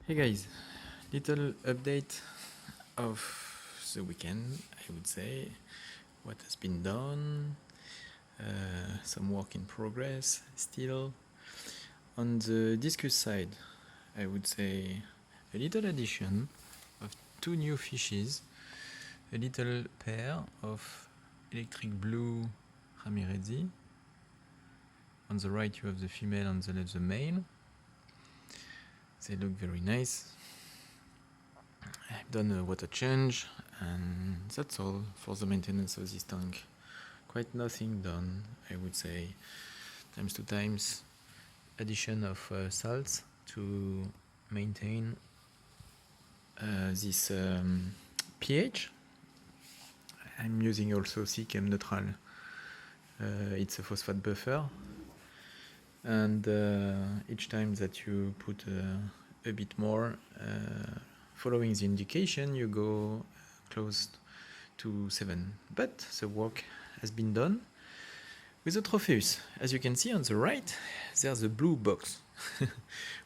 Hey guys, little update of the weekend, I would say. What has been done, some work in progress still. On the Discus side, I would say a little addition of two new fishes, a little pair of electric blue Ramirezi. On the right you have the female, on the left the male. They look very nice. I've done a water change, and that's all for the maintenance of this tank. Quite nothing done, I would say. Times to times, addition of salts to maintain this pH. I'm using also CChem Neutral. It's a phosphate buffer, and each time that you put a bit more, following the indication, you go close to 7. But the work has been done with the Tropheus. As you can see on the right, there's a blue box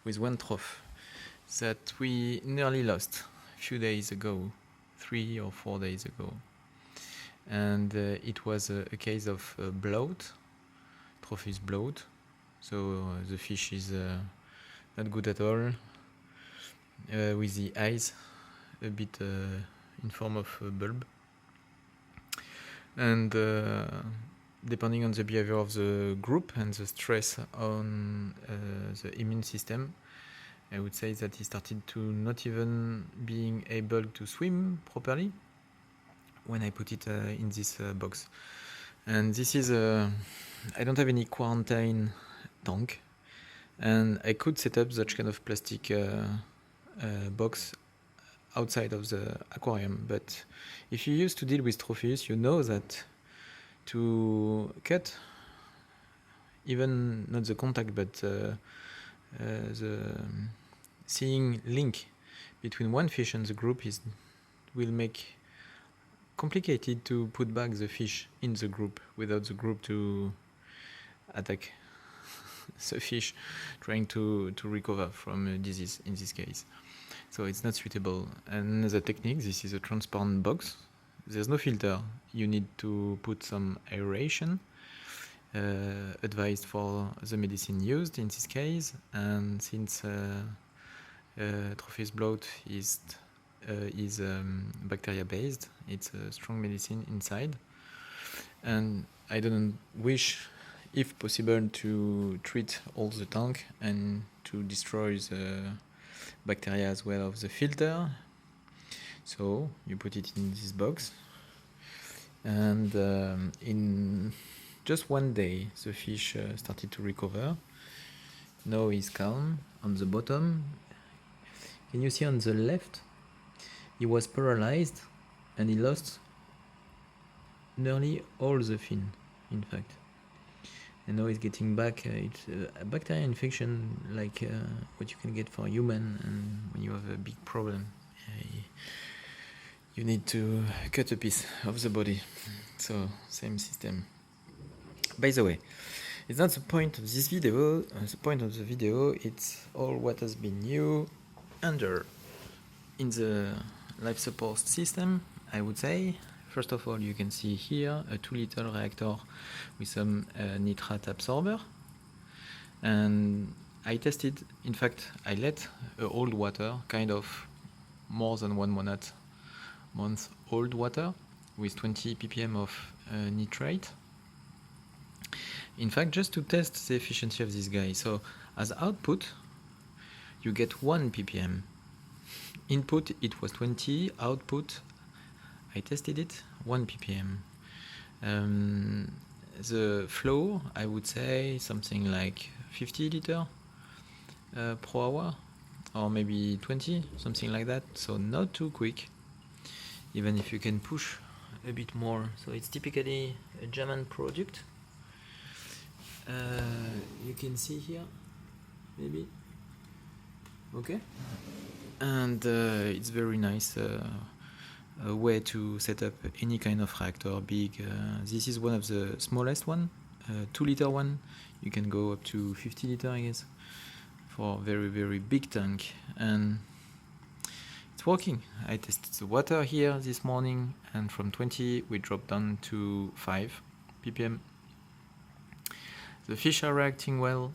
with one trophy that we nearly lost a few days ago, 3 or 4 days ago. And it was a case of bloat, Tropheus bloat. So the fish is not good at all, with the eyes a bit in form of a bulb. And depending on the behavior of the group and the stress on the immune system, I would say that he started to not even being able to swim properly when I put it in this box. And this is I don't have any quarantine tank, and I could set up such kind of plastic box outside of the aquarium. But if you used to deal with Tropheus, you know that to cut even not the contact but the seeing link between one fish and the group will make complicated to put back the fish in the group without the group to attack the fish trying to recover from a disease in this case. So it's not suitable. Another technique, this is a transparent box. There's no filter. You need to put some aeration, advised for the medicine used in this case. And since Tropheus bloat is bacteria based, it's a strong medicine inside. And I don't wish, if possible, to treat all the tank and to destroy the bacteria as well of the filter. So you put it in this box, and in just one day the fish started to recover. Now he's calm. On the bottom, can you see on the left, he was paralyzed and he lost nearly all the fin, in fact. And now he's getting back. It's a bacteria infection like what you can get for human, and when you have a big problem, you need to cut a piece of the body. So same system. By the way, it's not the point of this video. The point of the video, it's all what has been new under in the life support system, I would say. First of all, you can see here a 2-liter reactor with some nitrate absorber. And I tested, in fact, I let old water, kind of more than 1 month old water with 20 ppm of nitrate. In fact, just to test the efficiency of this guy. So as output, you get 1 ppm. Input, it was 20, output, I tested it, 1 ppm. The flow, I would say something like 50 liter per hour, or maybe 20, something like that. So not too quick, even if you can push a bit more. So it's typically a German product. You can see here, maybe. Okay. And it's very nice. A way to set up any kind of reactor, big. This is one of the smallest one, 2-liter one. You can go up to 50 liter, I guess, for very, very big tank. And it's working. I tested the water here this morning, and from 20 we dropped down to 5 ppm. The fish are reacting well.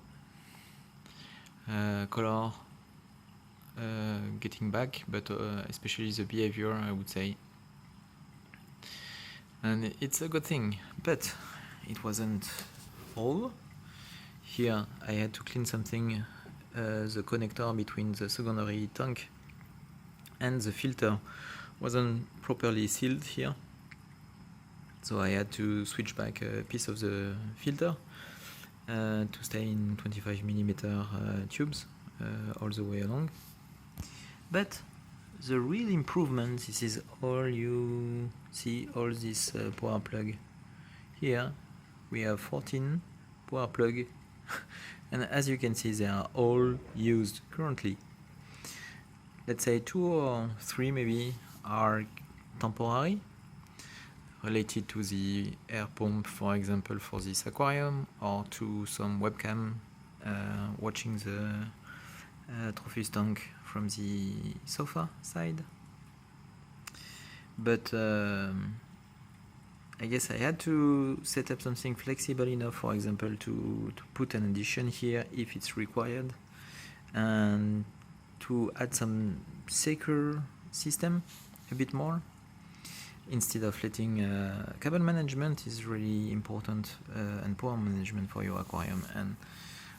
Color getting back, but especially the behavior, I would say. And it's a good thing, but it wasn't all. Here I had to clean something, the connector between the secondary tank and the filter wasn't properly sealed here, so I had to switch back a piece of the filter to stay in 25mm tubes all the way along. But the real improvement, this is all you see, all this power plug. Here we have 14 power plug and as you can see they are all used currently. Let's say 2 or 3 maybe are temporary, related to the air pump, for example, for this aquarium, or to some webcam watching the Tropheus tank from the sofa side. But I guess I had to set up something flexible enough, for example, to put an addition here if it's required, and to add some secure system a bit more, instead of letting cable management is really important, and power management for your aquarium. And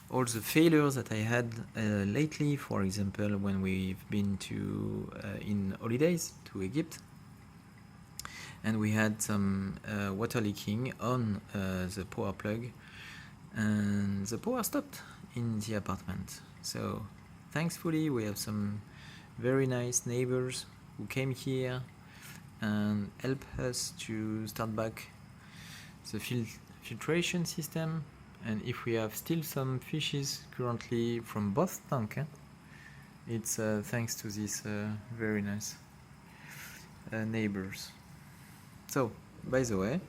all the failures that I had lately, for example, when we've been to in holidays to Egypt, and we had some water leaking on the power plug, and the power stopped in the apartment. So thankfully we have some very nice neighbors who came here and help us to start back the filtration system. And if we have still some fishes currently from both tanks, it's thanks to these very nice neighbors. So, by the way,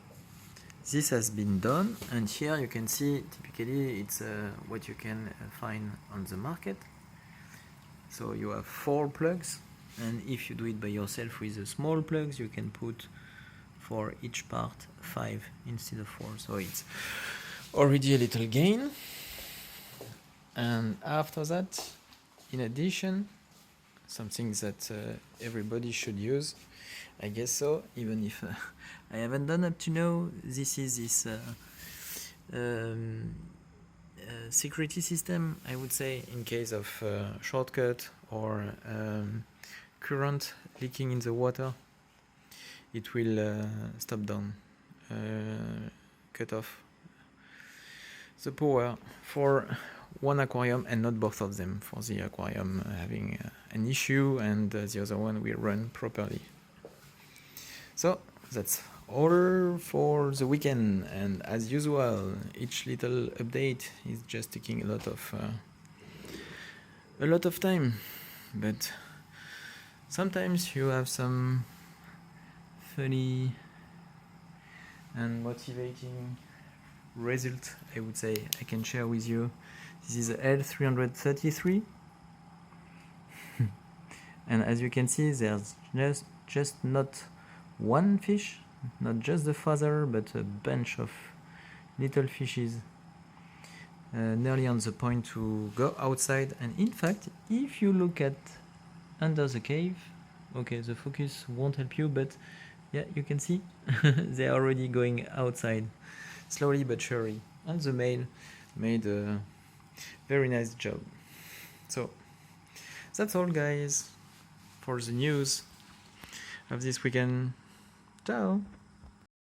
this has been done, and here you can see typically it's what you can find on the market. So you have 4 plugs, and if you do it by yourself with the small plugs, you can put for each part 5 instead of 4. So it's already a little gain. And after that, in addition, something that everybody should use, I guess so, even if I haven't done up to now, this is this security system, I would say, in case of shortcut or current leaking in the water. It will stop down, cut off the power for one aquarium and not both of them, for the aquarium having an issue and the other one will run properly. So that's all for the weekend, and as usual each little update is just taking a lot of time, but sometimes you have some funny and motivating result, I would say, I can share with you. This is L333 and as you can see there's just not one fish, not just the father, but a bunch of little fishes nearly on the point to go outside. And in fact, if you look at under the cave, okay, the focus won't help you, but yeah, you can see they're already going outside slowly but surely, and the male made a very nice job. So that's all, guys, for the news of this weekend. Ciao.